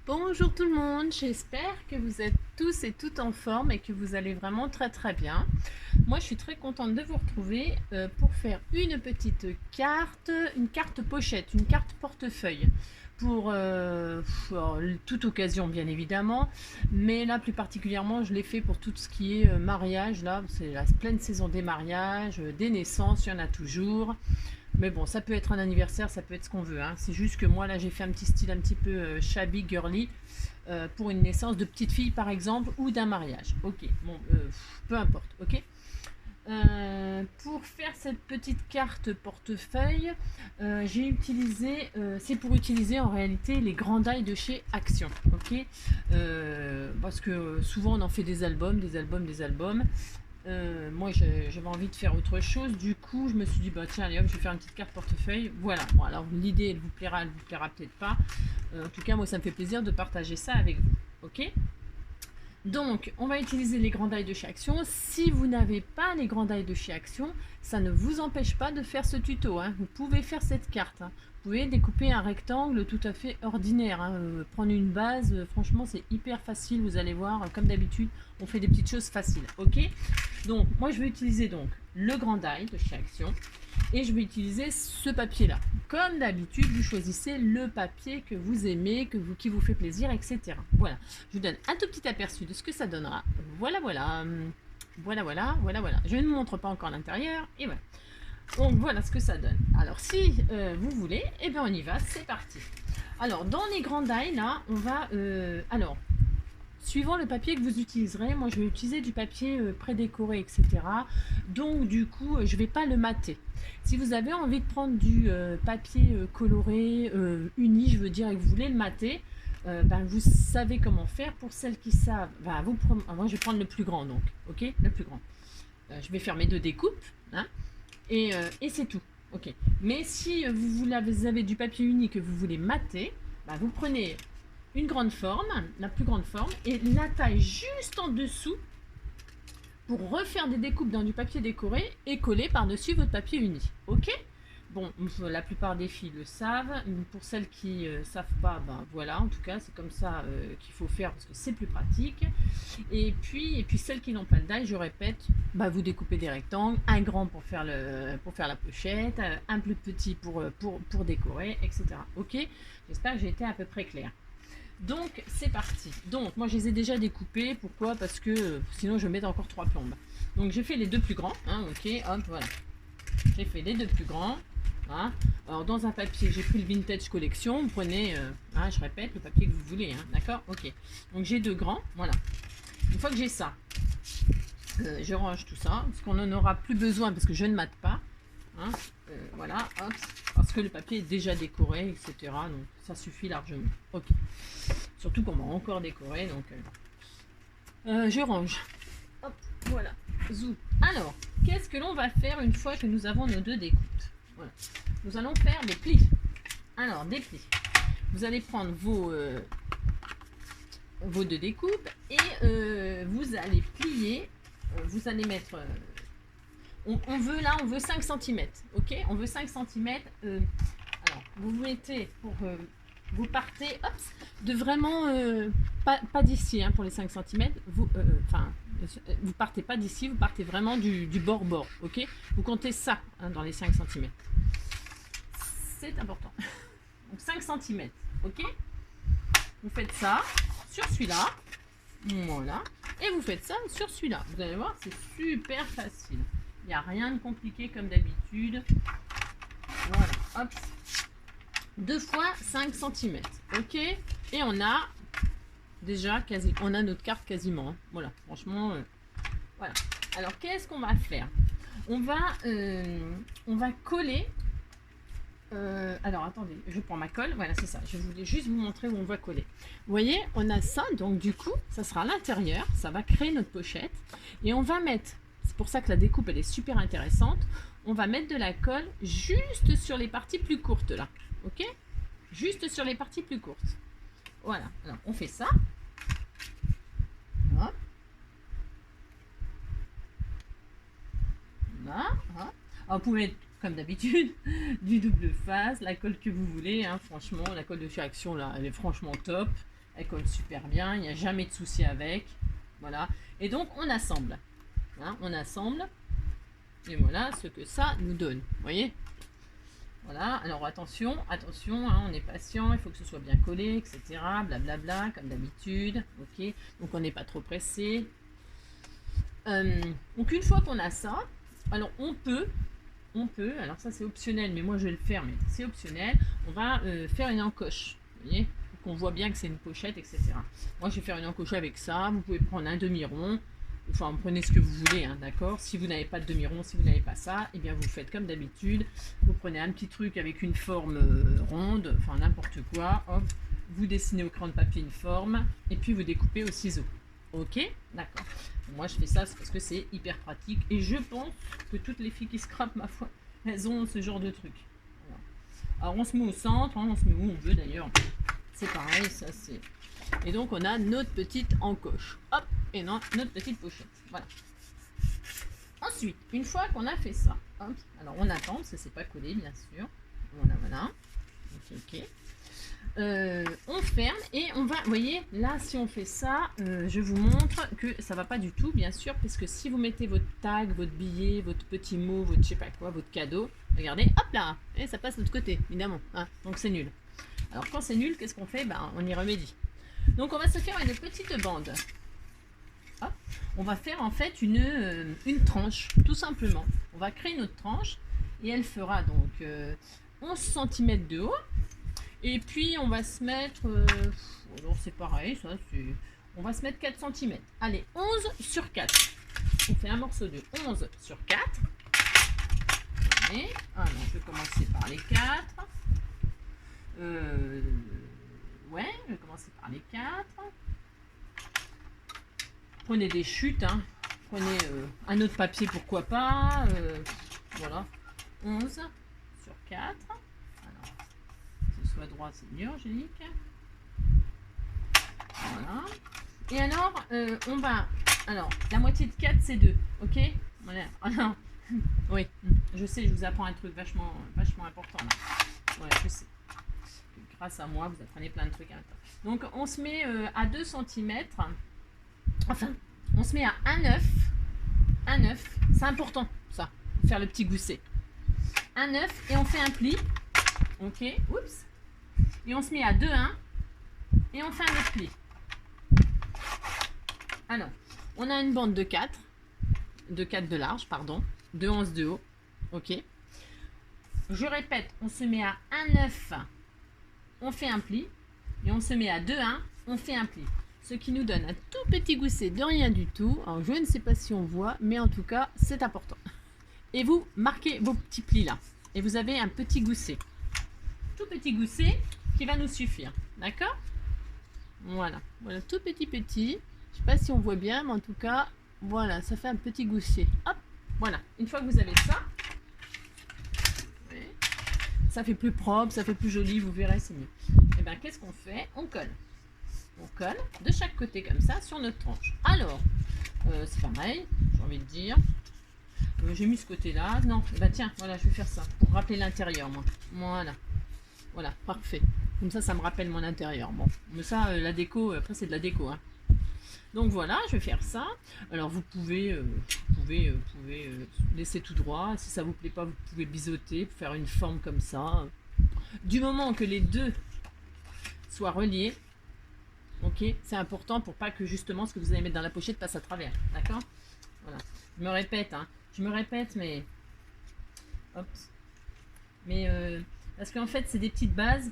Bonjour tout le monde, j'espère que vous êtes tous et toutes en forme et que vous allez vraiment très bien. Moi je suis très contente de vous retrouver pour faire une petite carte, une carte pochette, une carte portefeuille. Pour toute occasion bien évidemment, mais là plus particulièrement je l'ai fait pour tout ce qui est mariage, là c'est la pleine saison des mariages, des naissances, il y en a toujours. Mais bon, ça peut être un anniversaire, ça peut être ce qu'on veut, hein. C'est juste que moi, là, j'ai fait un petit style un petit peu shabby, girly, pour une naissance de petite fille, par exemple, ou d'un mariage. Ok, bon, peu importe, ok. Pour faire cette petite carte portefeuille, j'ai utilisé, c'est pour utiliser en réalité les grands die de chez Action, ok. Parce que souvent on en fait des albums, des albums. Moi j'avais envie de faire autre chose, du coup je me suis dit bah tiens allez hop je vais faire une petite carte portefeuille, voilà. Bon alors l'idée elle vous plaira peut-être pas. En tout cas moi ça me fait plaisir de partager ça avec vous, ok. Donc, on va utiliser les grands die de chez Action. Si vous n'avez pas les grands die de chez Action, ça ne vous empêche pas de faire ce tuto, hein. Vous pouvez faire cette carte, hein. Vous pouvez découper un rectangle tout à fait ordinaire, hein. Prendre une base, franchement c'est hyper facile, vous allez voir, comme d'habitude, on fait des petites choses faciles, ok. Donc, moi je vais utiliser donc le grand die de chez Action et je vais utiliser ce papier là. Comme d'habitude, vous choisissez le papier que vous aimez, qui vous fait plaisir, etc. Voilà, je vous donne un tout petit aperçu de ce que ça donnera. Voilà. Je ne montre pas encore l'intérieur et voilà. Donc voilà ce que ça donne. Alors si vous voulez, eh bien on y va, c'est parti. Alors dans les grands die là, on va alors suivant le papier que vous utiliserez, moi je vais utiliser du papier prédécoré, etc. Donc du coup, je ne vais pas le mater. Si vous avez envie de prendre du papier coloré, uni, je veux dire, et que vous voulez le mater, ben, vous savez comment faire. Pour celles qui savent, ben, moi je vais prendre le plus grand donc, ok, le plus grand. Je vais faire mes deux découpes, hein, et c'est tout, ok. Mais si vous avez du papier uni que vous voulez mater, ben, vous prenez une grande forme, la plus grande forme, et la taille juste en dessous pour refaire des découpes dans du papier décoré et coller par-dessus votre papier uni. Ok. Bon, la plupart des filles le savent. Pour celles qui ne savent pas, ben voilà, en tout cas, c'est comme ça qu'il faut faire parce que c'est plus pratique. Et puis celles qui n'ont pas le die, je répète, bah, vous découpez des rectangles, un grand pour faire la pochette, un plus petit pour décorer, etc. Ok. J'espère que j'ai été à peu près claire. Donc c'est parti. Donc moi je les ai déjà découpés. Pourquoi? Parce que sinon je vais mettre encore 3 plombes. Donc j'ai fait les deux plus grands, hein, ok, hop, voilà. J'ai fait les deux plus grands. Hein. Alors dans un papier, j'ai pris le Vintage Collection. Vous prenez, hein, je répète, le papier que vous voulez, hein, d'accord? Ok. Donc j'ai deux grands, voilà. Une fois que j'ai ça, je range tout ça, parce qu'on n'en aura plus besoin, parce que je ne mate pas. Hein, voilà, hop, parce que le papier est déjà décoré, etc. Donc ça suffit largement. Ok. Surtout qu'on va encore décorer, donc je range. Hop, voilà. Zou. Alors, qu'est-ce que l'on va faire une fois que nous avons nos deux découpes? Voilà. Nous allons faire des plis. Alors, des plis. Vous allez prendre vos deux découpes et vous allez plier. Vous allez mettre. On veut 5 cm. Ok. On veut 5 cm. Alors, vous mettez pour. Vous partez de vraiment pas d'ici, hein, pour les 5 cm. Vous partez pas d'ici, vous partez vraiment du bord-bord. Ok. Vous comptez ça, hein, dans les 5 cm. C'est important. Donc 5 cm. Ok. Vous faites ça sur celui-là. Voilà. Et vous faites ça sur celui-là. Vous allez voir, c'est super facile. Il n'y a rien de compliqué comme d'habitude. Voilà. Hop. 2 fois 5 cm. Ok. Et on a déjà on a notre carte quasiment. Hein. Voilà. Franchement, voilà. Alors, qu'est-ce qu'on va faire? On va coller. Alors, attendez, je prends ma colle. Voilà, c'est ça. Je voulais juste vous montrer où on va coller. Vous voyez, on a ça. Donc, du coup, ça sera à l'intérieur. Ça va créer notre pochette. Et on va mettre, c'est pour ça que la découpe, elle est super intéressante. On va mettre de la colle juste sur les parties plus courtes, là. Ok? Juste sur les parties plus courtes. Voilà. Alors, on fait ça. Hop. Là. Hop. Alors, vous pouvez mettre comme d'habitude, du double face, la colle que vous voulez, hein, franchement, la colle de chez Action, là, elle est franchement top, elle colle super bien, il n'y a jamais de souci avec, voilà, et donc on assemble, hein, on assemble, et voilà ce que ça nous donne, vous voyez. Voilà, alors attention, attention, hein, on est patient, il faut que ce soit bien collé, etc. Blablabla, comme d'habitude. Ok, donc on n'est pas trop pressé. Donc une fois qu'on a ça, alors on peut, alors ça c'est optionnel, mais moi je vais le faire, mais c'est optionnel. On va faire une encoche, vous voyez, pour qu'on voit bien que c'est une pochette, etc. Moi je vais faire une encoche avec ça. Vous pouvez prendre un demi-rond. Enfin, prenez ce que vous voulez, hein, d'accord. Si vous n'avez pas de demi-rond, si vous n'avez pas ça, eh bien vous faites comme d'habitude. Vous prenez un petit truc avec une forme ronde, enfin n'importe quoi. Hop, vous dessinez au crayon de papier une forme et puis vous découpez au ciseau. Ok, d'accord. Moi je fais ça parce que c'est hyper pratique et je pense que toutes les filles qui scrapent, ma foi, elles ont ce genre de truc. Voilà. Alors on se met au centre, hein, on se met où on veut d'ailleurs. C'est pareil, ça c'est... Et donc on a notre petite encoche. Hop, et non, notre petite pochette. Voilà. Ensuite, une fois qu'on a fait ça, hop, alors on attend, parce que c'est pas collé bien sûr. Voilà, voilà. Ok. On ferme et on va, vous voyez, là si on fait ça, je vous montre que ça va pas du tout, bien sûr, parce que si vous mettez votre tag, votre billet, votre petit mot, votre je sais pas quoi, votre cadeau, regardez, hop là, et ça passe de l'autre côté, évidemment. Hein, donc c'est nul. Alors quand c'est nul, qu'est-ce qu'on fait? Ben, on y remédie. Donc on va se faire une petite bande. Hop. On va faire en fait une tranche, tout simplement. On va créer notre tranche et elle fera donc 11 cm de haut. Et puis on va se mettre, alors c'est pareil, ça c'est... On va se mettre 4 cm. Allez, 11 sur 4. On fait un morceau de 11 sur 4. Allez, alors je vais commencer par les 4. Ouais, je vais commencer par les 4. Prenez des chutes, hein. Prenez un autre papier, pourquoi pas. Voilà, 11 sur 4. Alors, que ce soit droit, c'est mieux, Angélique. Voilà. Et alors, on va... Alors, la moitié de 4, c'est 2, ok? Voilà. Alors, oui, je sais, je vous apprends un truc vachement important, là. Ouais, je sais. Grâce à moi, vous apprenez plein de trucs. Donc, on se met à 2 cm. Enfin, on se met à 1 œuf. C'est important, ça. Faire le petit gousset. 1 œuf et on fait un pli. Ok, oups. Et on se met à 2,1 et on fait un autre pli. Alors, on a une bande de 4 de large, pardon, de 11 de haut. Ok. Je répète, on se met à 1 œuf, on fait un pli, et on se met à 2,1, on fait un pli. Ce qui nous donne un tout petit gousset de rien du tout. Alors, je ne sais pas si on voit, mais en tout cas, c'est important. Et vous marquez vos petits plis là. Et vous avez un petit gousset. Tout petit gousset qui va nous suffire. D'accord? Voilà. Voilà, tout petit. Je ne sais pas si on voit bien, mais en tout cas, voilà, ça fait un petit gousset. Hop, voilà. Une fois que vous avez ça, ça fait plus propre, ça fait plus joli, vous verrez, c'est mieux. Et bien, qu'est-ce qu'on fait? On colle. On colle de chaque côté comme ça sur notre tranche. Alors, c'est pareil, j'ai envie de dire. J'ai mis ce côté-là. Non, bah tiens, voilà, je vais faire ça pour rappeler l'intérieur, moi. Voilà. Voilà, parfait. Comme ça me rappelle mon intérieur. Bon, mais ça, la déco, après, c'est de la déco. Hein. Donc voilà, je vais faire ça. Alors, vous pouvez laisser tout droit. Si ça vous plaît pas, vous pouvez biseauter, faire une forme comme ça. Du moment que les deux soient reliés, ok, c'est important pour pas que justement ce que vous allez mettre dans la pochette passe à travers. D'accord? Voilà. Je me répète, hein. Je me répète, mais... Hop. Mais... parce qu'en fait, c'est des petites bases.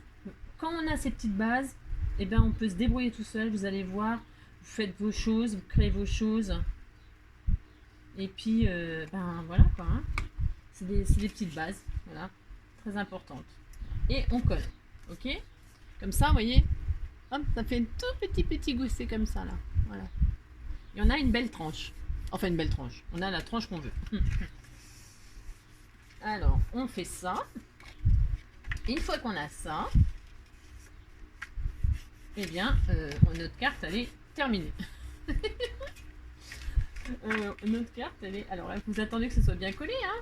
Quand on a ces petites bases, eh ben, on peut se débrouiller tout seul. Vous allez voir, vous faites vos choses, vous créez vos choses. Et puis, ben voilà quoi. Hein. C'est des petites bases, voilà, très importantes. Et on colle, ok? Comme ça, vous voyez, hop, ça fait un tout petit gousset comme ça là, voilà. Et on a une belle tranche. Enfin, une belle tranche. On a la tranche qu'on veut. Alors, on fait ça. Et une fois qu'on a ça, eh bien, notre carte, elle est terminée. Notre carte, elle est... Alors, vous attendez que ce soit bien collé, hein?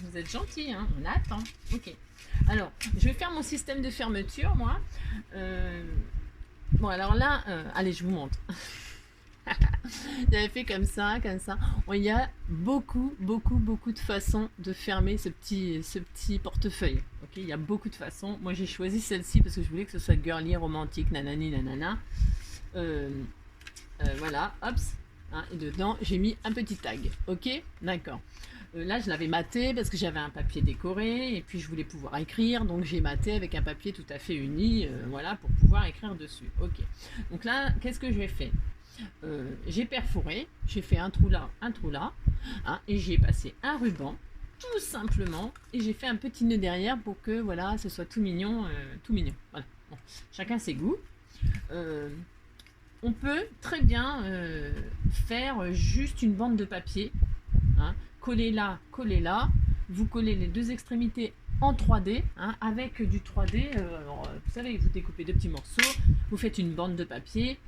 Vous êtes gentil, hein, on attend. Ok. Alors, je vais faire mon système de fermeture, moi. Bon, alors là, allez, je vous montre. J'avais fait comme ça, comme ça. Bon, il y a beaucoup de façons de fermer ce petit portefeuille. Ok, il y a beaucoup de façons. Moi, j'ai choisi celle-ci parce que je voulais que ce soit girly, romantique, nanani, nanana. Voilà, hop. Hein, et dedans, j'ai mis un petit tag. Ok, d'accord. Là, je l'avais maté parce que j'avais un papier décoré et puis je voulais pouvoir écrire. Donc, j'ai maté avec un papier tout à fait uni, voilà, pour pouvoir écrire dessus. Ok. Donc là, qu'est-ce que j'ai fait? J'ai perforé, j'ai fait un trou là, hein, et j'ai passé un ruban, tout simplement, et j'ai fait un petit nœud derrière pour que voilà, ce soit tout mignon, tout mignon. Voilà. Bon, chacun ses goûts. On peut très bien faire juste une bande de papier, hein, coller là, vous collez les deux extrémités en 3D, hein, avec du 3D, vous savez, vous découpez deux petits morceaux, vous faites une bande de papier,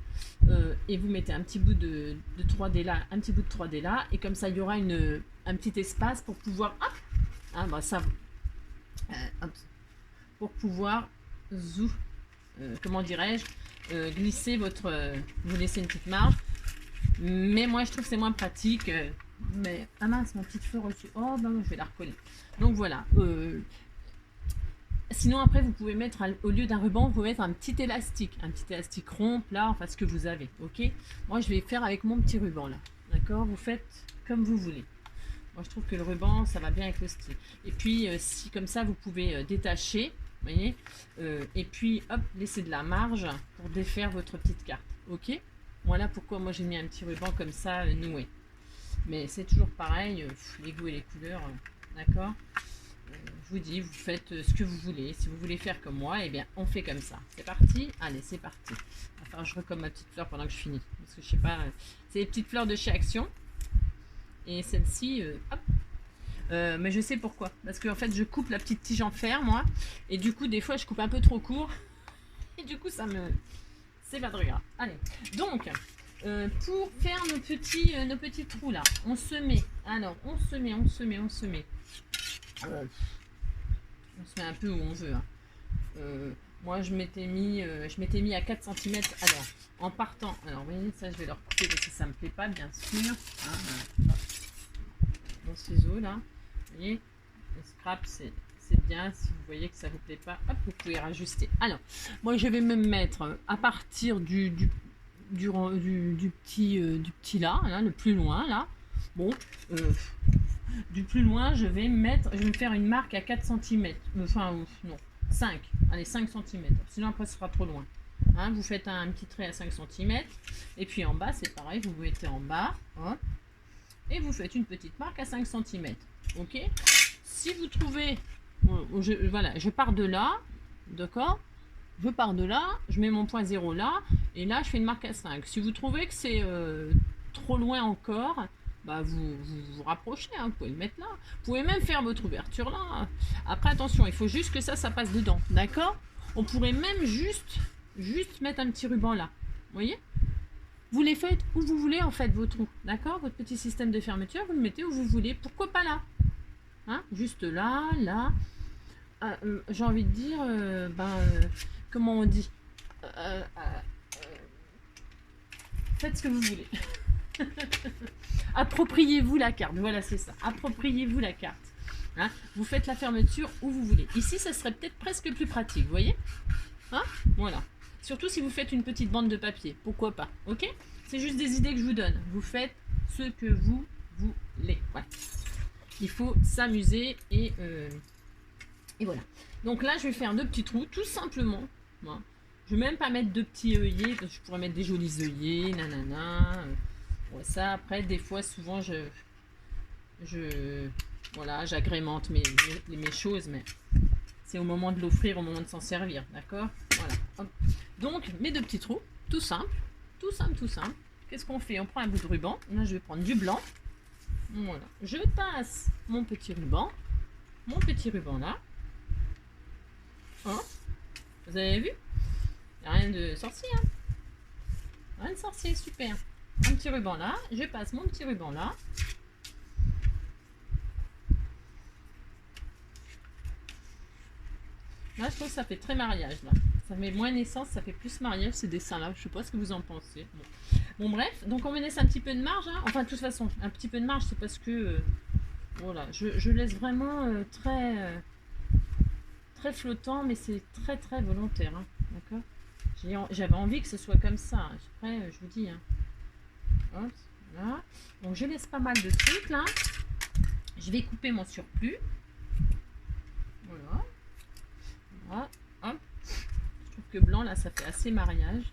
et vous mettez un petit bout de 3D là, un petit bout de 3D là, et comme ça il y aura un petit espace pour pouvoir, hop, hein, bah ça, hop, pour pouvoir comment dirais-je, glisser votre, vous laissez une petite marge, mais moi je trouve que c'est moins pratique. Mais ah mince, mon petit feu reçu. Oh ben je vais la recoller. Donc voilà. Sinon après vous pouvez mettre au lieu d'un ruban, vous pouvez mettre un petit élastique rond, plat, enfin ce que vous avez. Ok. Moi je vais faire avec mon petit ruban là. D'accord. Vous faites comme vous voulez. Moi je trouve que le ruban ça va bien avec le style. Et puis si comme ça vous pouvez détacher, vous voyez. Et puis hop, laisser de la marge pour défaire votre petite carte. Ok. Voilà pourquoi moi j'ai mis un petit ruban comme ça noué. Mais c'est toujours pareil, les goûts et les couleurs, d'accord. Je vous dis, vous faites ce que vous voulez. Si vous voulez faire comme moi, eh bien, on fait comme ça. C'est parti. Allez, c'est parti. Enfin, je recomme ma petite fleur pendant que je finis. Parce que je sais pas, c'est les petites fleurs de chez Action. Et celle-ci, hop. Mais je sais pourquoi. Parce qu'en fait, je coupe la petite tige en fer, moi. Et du coup, des fois, je coupe un peu trop court. Et du coup, c'est pas très grave. Allez. Donc... pour faire nos petits trous là, on se met, alors on se met, on se met un peu où on veut, hein. Moi je m'étais mis à 4 cm, alors en partant, alors vous voyez ça je vais le recouper parce que ça me plaît pas bien sûr, hein, mon ciseau là, vous voyez, le scrap c'est bien, si vous voyez que ça vous plaît pas, hop, vous pouvez rajuster. Alors moi je vais me mettre à partir du petit là, le plus loin là. Bon, du plus loin, je vais me faire une marque à 4 cm. Enfin, non, 5. Allez, 5 cm. Sinon, après, ce sera trop loin. Hein, vous faites un petit trait à 5 cm. Et puis en bas, c'est pareil. Vous mettez en bas. Hein, et vous faites une petite marque à 5 cm. Ok. Si vous trouvez... voilà, je pars de là. D'accord. Je pars de là, je mets mon point 0 là, et là je fais une marque à 5. Si vous trouvez que c'est trop loin encore, bah vous rapprochez, hein, vous pouvez le mettre là. Vous pouvez même faire votre ouverture là. Après attention, il faut juste que ça passe dedans, d'accord? On pourrait même juste mettre un petit ruban là, vous voyez? Vous les faites où vous voulez en fait vos trous, d'accord? Votre petit système de fermeture, vous le mettez où vous voulez, pourquoi pas là? Hein, juste là, là. J'ai envie de dire, comment on dit, faites ce que vous voulez. Appropriez-vous la carte, voilà c'est ça, appropriez-vous la carte, hein, vous faites la fermeture où vous voulez. Ici ça serait peut-être presque plus pratique, vous voyez, hein, voilà, surtout si vous faites une petite bande de papier, pourquoi pas, ok, c'est juste des idées que je vous donne, vous faites ce que vous voulez, voilà. Il faut s'amuser et voilà. Donc là, je vais faire 2 petits trous, tout simplement. Voilà. Je vais même pas mettre 2 petits œillets, parce que je pourrais mettre des jolis œillets, nanana. Ouais, ça, après, des fois, souvent, voilà, j'agrémente mes choses, mais c'est au moment de l'offrir, au moment de s'en servir, d'accord? Voilà. Hop. Donc, mes 2 petits trous, tout simple, tout simple, tout simple. Qu'est-ce qu'on fait? On prend un bout de ruban. Là, je vais prendre du blanc. Voilà. Je passe mon petit ruban là. Hein, vous avez vu? Il n'y a rien de sorcier, hein? Rien de sorcier, super. Un petit ruban là, je passe mon petit ruban là. Là, je trouve que ça fait très mariage, là. Ça met moins naissance, ça fait plus mariage, ces dessins-là. Je sais pas ce que vous en pensez. Bon, bref, donc on me laisse un petit peu de marge, hein. Enfin, de toute façon, un petit peu de marge, c'est parce que... voilà, je laisse vraiment très flottant, mais c'est très volontaire, hein. D'accord. J'avais envie que ce soit comme ça. Après, je vous dis, hein. Hop, voilà. Donc, je laisse pas mal de trucs, là. Je vais couper mon surplus. Voilà. Voilà. Hop. Je trouve que blanc, là, ça fait assez mariage.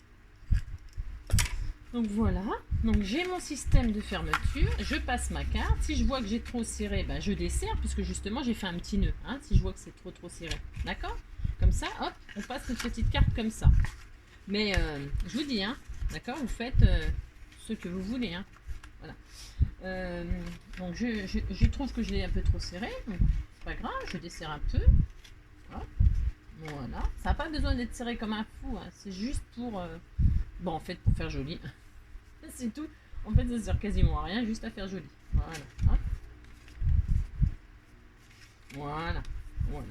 Donc voilà, donc j'ai mon système de fermeture, je passe ma carte. Si je vois que j'ai trop serré, ben je desserre, puisque justement j'ai fait un petit nœud, hein, si je vois que c'est trop serré. D'accord. Comme ça, hop, on passe une petite carte comme ça. Mais je vous dis, hein, d'accord, vous faites ce que vous voulez. Hein. Voilà. Donc je trouve que je l'ai un peu trop serré, donc c'est pas grave, je desserre un peu. Hop. Voilà, ça n'a pas besoin d'être serré comme un fou, hein. C'est juste pour... bon, en fait, pour faire joli. C'est tout. En fait, ça sert quasiment à rien, juste à faire joli. Voilà. Hop. Voilà. Voilà.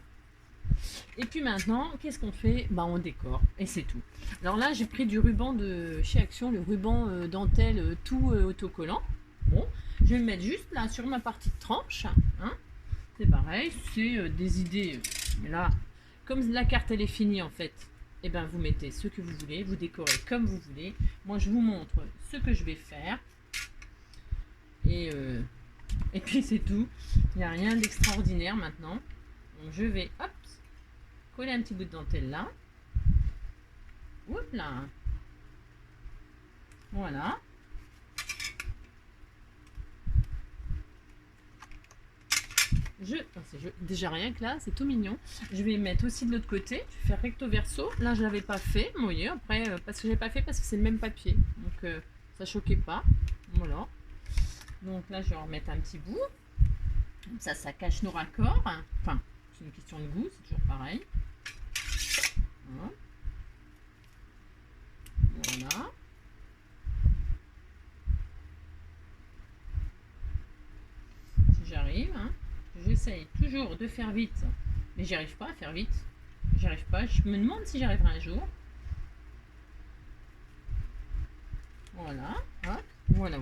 Et puis maintenant, qu'est-ce qu'on fait? Bah, on décore. Et c'est tout. Alors là, j'ai pris du ruban de chez Action, le ruban dentelle tout autocollant. Bon, je vais le mettre juste là sur ma partie de tranche. Hein. C'est pareil, c'est des idées. Mais là, comme la carte elle est finie en fait, et ben vous mettez ce que vous voulez, vous décorez comme vous voulez. Moi je vous montre ce que je vais faire. Et puis c'est tout. Il n'y a rien d'extraordinaire maintenant. Donc je vais hop, coller un petit bout de dentelle là. Oups là. Voilà. Déjà rien que là, c'est tout mignon. Je vais mettre aussi de l'autre côté. Je vais faire recto verso. Là, je l'avais pas fait. Vous voyez, après, parce que j'ai pas fait parce que c'est le même papier. Donc, ça choquait pas. Voilà. Donc là, je vais en remettre un petit bout. Comme ça cache nos raccords. Enfin, c'est une question de goût, c'est toujours pareil. Voilà. Voilà. Si j'arrive, hein. J'essaye toujours de faire vite, mais j'y arrive pas à faire vite. J'y arrive pas. Je me demande si j'y arriverai un jour. Voilà. Hop. Voilà.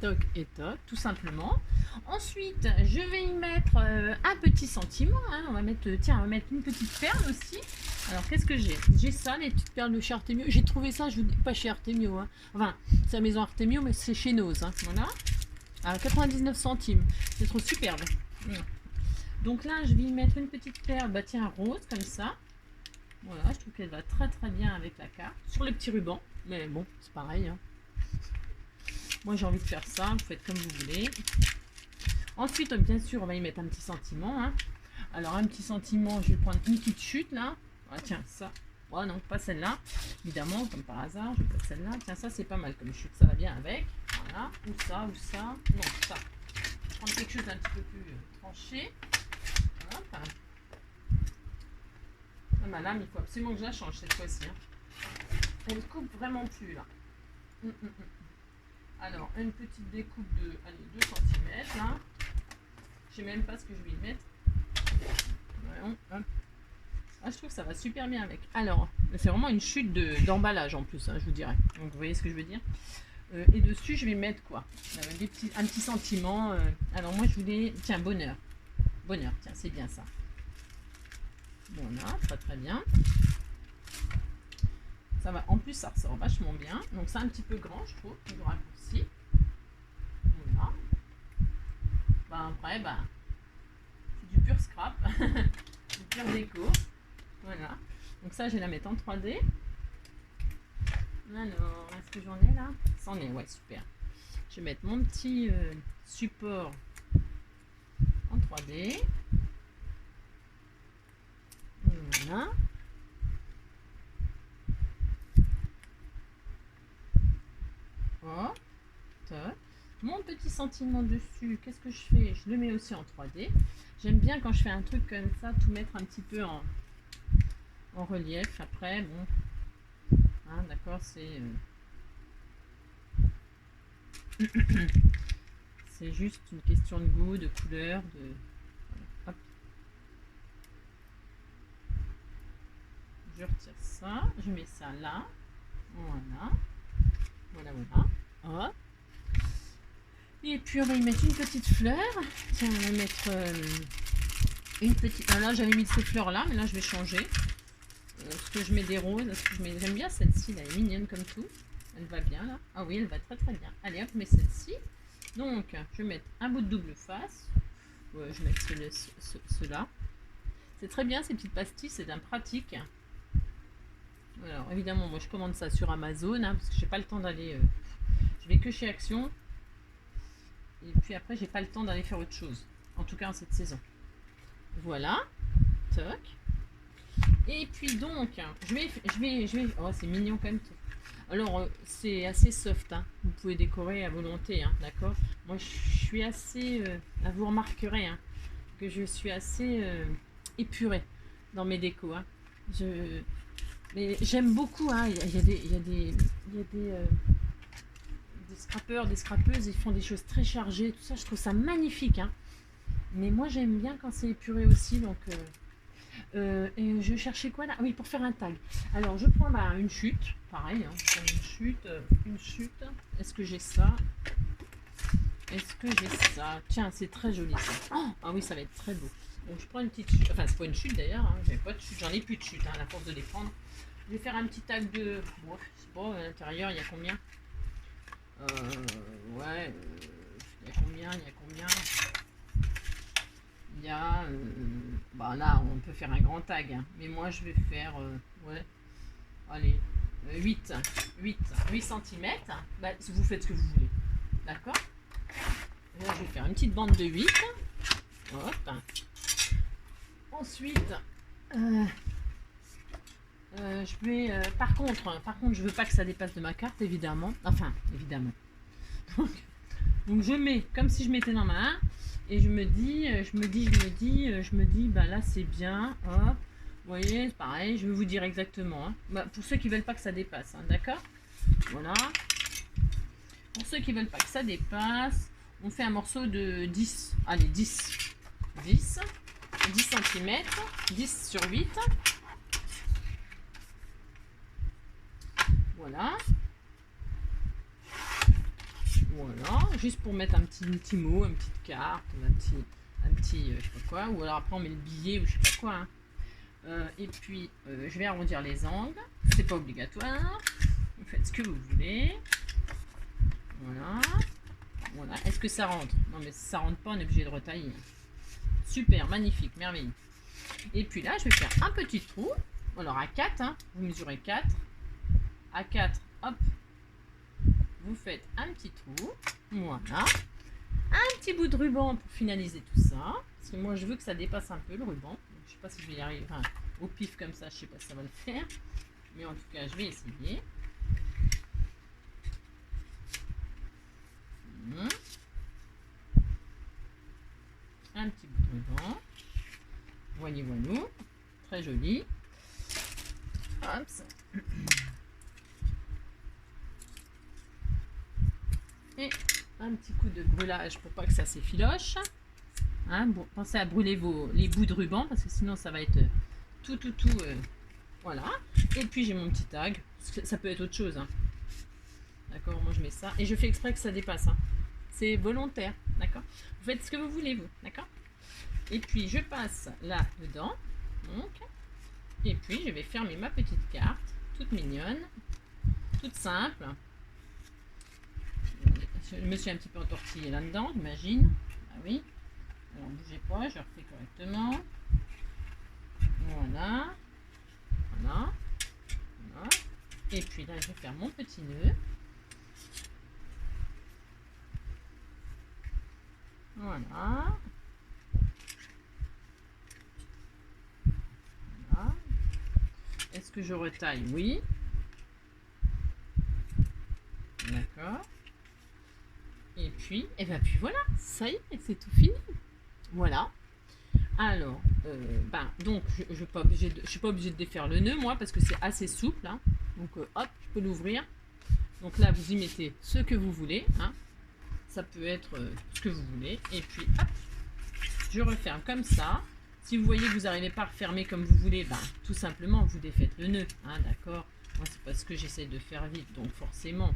Toc et toc, tout simplement. Ensuite, je vais y mettre un petit sentiment. Hein. On va mettre une petite perle aussi. Alors, qu'est-ce que j'ai? J'ai ça, les petites perles de chez Artemio. J'ai trouvé ça, je vous dis pas chez Artemio. Hein. Enfin, c'est la maison Artemio, mais c'est chez Noz. Hein. Voilà. À 99 centimes. C'est trop superbe. Donc là, je vais y mettre une petite perle, bah tiens, rose, comme ça. Voilà, je trouve qu'elle va très bien avec la carte. Sur le petit ruban. Mais bon, c'est pareil. Hein. Moi, j'ai envie de faire ça. Vous faites comme vous voulez. Ensuite, bien sûr, on va y mettre un petit sentiment. Hein. Alors, un petit sentiment, je vais prendre une petite chute, là. Ah, tiens, ça. Oh non, pas celle-là. Évidemment, comme par hasard, je vais prendre celle-là. Tiens, ça, c'est pas mal comme chute. Ça va bien avec. Voilà. Ou ça. Non, ça. Je vais prendre quelque chose d'un petit peu plus tranché. Hop. Ah, ma lame, il faut absolument que je la change cette fois-ci. Hein. Elle coupe vraiment plus, là. Alors, une petite découpe de 2 cm, là. Je sais même pas ce que je vais y mettre. Voyons, hop. Ah, je trouve que ça va super bien avec. Alors, c'est vraiment une chute d'emballage en plus, hein, je vous dirais. Donc, vous voyez ce que je veux dire. Et dessus, je vais mettre quoi? Un petit sentiment. Alors, moi, je voulais... Tiens, bonheur. Bonheur, tiens, c'est bien ça. Voilà, très bien. Ça va. En plus, ça ressort vachement bien. Donc, c'est un petit peu grand, je trouve, le raccourci. Voilà. Ben, après, c'est du pur scrap. Du pur déco. Voilà. Donc ça, je vais la mettre en 3D. Alors, est-ce que j'en ai là? Ça en est, ouais, super. Je vais mettre mon petit support en 3D. Voilà. Oh, top. Mon petit sentiment dessus, qu'est-ce que je fais? Je le mets aussi en 3D. J'aime bien quand je fais un truc comme ça, tout mettre un petit peu en relief. Après, bon, hein, d'accord, c'est c'est juste une question de goût, de couleur, de... Voilà, hop. je retire ça, je mets ça là, voilà, voilà. Hop. Et puis on va y mettre une petite fleur. Tiens, on va mettre une petite. Ah, là j'avais mis ces fleurs là, mais là je vais changer. Parce que je mets des roses, parce que j'aime bien celle-ci, elle est mignonne comme tout. Elle va bien là. Ah oui, elle va très très bien. Allez hop, je mets celle-ci. Donc je vais mettre un bout de double face. Ouais, je vais mettre ceux-là. C'est très bien ces petites pastilles, c'est d'un pratique. Alors évidemment, moi je commande ça sur Amazon, hein, parce que j'ai pas le temps d'aller. Je vais que chez Action. Et puis après, j'ai pas le temps d'aller faire autre chose. En tout cas en cette saison. Voilà. Toc. Et puis donc, je vais. Oh, c'est mignon quand même. Alors, c'est assez soft. Hein. Vous pouvez décorer à volonté, hein, d'accord. Moi, je suis assez. Vous remarquerez hein, que je suis assez épurée dans mes décos. Hein. Mais j'aime beaucoup. Hein. Il y a des scrappeurs, des scrappeuses, ils font des choses très chargées. Tout ça, je trouve ça magnifique. Hein. Mais moi, j'aime bien quand c'est épuré aussi. Donc. Et je cherchais quoi là? Ah oui, pour faire un tag. Alors je prends une chute, pareil, hein, je prends une chute. Est-ce que j'ai ça? Est-ce que j'ai ça? Tiens, c'est très joli ça. Oh, ah oui, ça va être très beau. Donc je prends une petite chute, enfin c'est pas une chute d'ailleurs, hein, j'avais pas de chute, j'en ai plus de chute, hein, à la force de les prendre. Je vais faire un petit tag de. Bon, je sais pas, à l'intérieur il y a combien? Ouais, il y a combien? Il y a, bah là on peut faire un grand tag, hein. Mais moi je vais faire, ouais, allez, 8 cm, bah, vous faites ce que vous voulez, d'accord. Là je vais faire une petite bande de 8, hop. Ensuite, je vais, par contre je veux pas que ça dépasse de ma carte, évidemment, enfin, évidemment. Donc je mets, comme si je mettais dans ma main. Et je me dis, bah là c'est bien, hop, vous voyez, c'est pareil, je vais vous dire exactement, hein. Bah, pour ceux qui veulent pas que ça dépasse, hein, d'accord. Voilà. Pour ceux qui veulent pas que ça dépasse, on fait un morceau de 10, allez, 10 cm, 10 sur 8. Voilà. Voilà, juste pour mettre un petit mot, une petite carte, un petit je sais pas quoi, ou alors après on met le billet ou je sais pas quoi. Hein. Et puis je vais arrondir les angles, c'est pas obligatoire, vous faites ce que vous voulez. Voilà, voilà. Est-ce que ça rentre? Non mais si ça rentre pas, on est obligé de retailler. Super, magnifique, merveilleux. Et puis là, je vais faire un petit trou. Alors à 4, hein, vous mesurez 4. À 4, hop. Vous faites un petit trou, voilà, un petit bout de ruban pour finaliser tout ça, parce que moi je veux que ça dépasse un peu le ruban. Donc, je sais pas si je vais y arriver, enfin, au pif comme ça, je sais pas si ça va le faire, mais en tout cas je vais essayer. Un petit bout de ruban, voyez, très joli. Hop. Et un petit coup de brûlage pour pas que ça s'effiloche. Hein, bon, pensez à brûler les bouts de ruban parce que sinon ça va être tout. Voilà. Et puis j'ai mon petit tag. Ça peut être autre chose. Hein. D'accord, moi je mets ça. Et je fais exprès que ça dépasse. Hein. C'est volontaire. D'accord. Vous faites ce que vous voulez, vous. D'accord. Et puis je passe là dedans. Donc. Et puis je vais fermer ma petite carte. Toute mignonne. Toute simple. Je me suis un petit peu entortillée là-dedans, j'imagine. Ah oui. Alors, bougez pas, je refais correctement. Voilà. Voilà. Voilà. Et puis là, je vais faire mon petit nœud. Voilà. Voilà. Est-ce que je retaille? Oui. D'accord. Et puis voilà, ça y est, c'est tout fini. Voilà. Alors, donc, je ne suis pas obligée de défaire le nœud, moi, parce que c'est assez souple. Hein. Donc, hop, je peux l'ouvrir. Donc là, vous y mettez ce que vous voulez. Hein. Ça peut être ce que vous voulez. Et puis, hop, je referme comme ça. Si vous voyez que vous n'arrivez pas à refermer comme vous voulez, ben, tout simplement vous défaites le nœud, hein, d'accord. Moi c'est parce que j'essaie de faire vite, donc forcément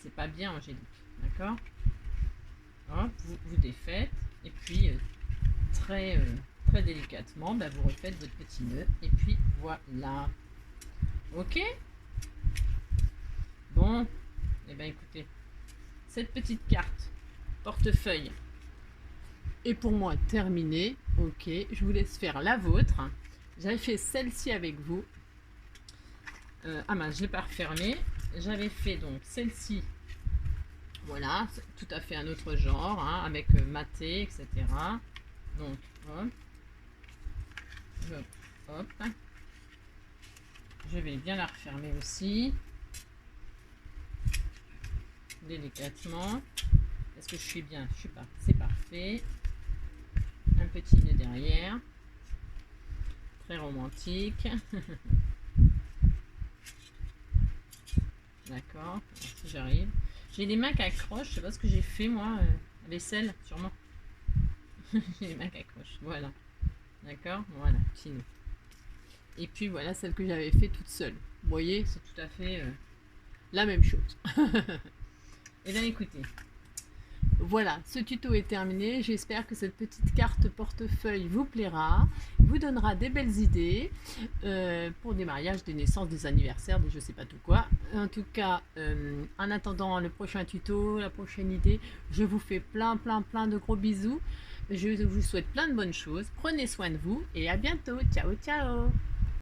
c'est pas bien Angélique, d'accord. Hop, vous défaites et puis très délicatement, ben, vous refaites votre petit nœud et puis voilà. Ok. Bon, et ben écoutez, cette petite carte portefeuille est pour moi terminée. Ok, je vous laisse faire la vôtre. J'avais fait celle-ci avec vous. Ah mince, je l'ai pas refermée. J'avais fait donc celle-ci. Voilà, tout à fait un autre genre, hein, avec maté, etc. Donc, hop. Hop. Je vais bien la refermer aussi. Délicatement. Est-ce que je suis bien? Je suis pas. C'est parfait. Un petit nœud derrière. Très romantique. D'accord. Si j'arrive. J'ai les mains qui accrochent. Je sais pas ce que j'ai fait moi. Vaisselle, sûrement. J'ai les mains qui accrochent. Voilà. D'accord. Voilà. Petit nœud. Et puis voilà celle que j'avais fait toute seule. Vous voyez, c'est tout à fait la même chose. Et bien écoutez, voilà, ce tuto est terminé. J'espère que cette petite carte portefeuille vous plaira, vous donnera des belles idées pour des mariages, des naissances, des anniversaires, des je sais pas tout quoi. En tout cas, en attendant le prochain tuto, la prochaine idée, je vous fais plein de gros bisous. Je vous souhaite plein de bonnes choses. Prenez soin de vous et à bientôt. Ciao, ciao!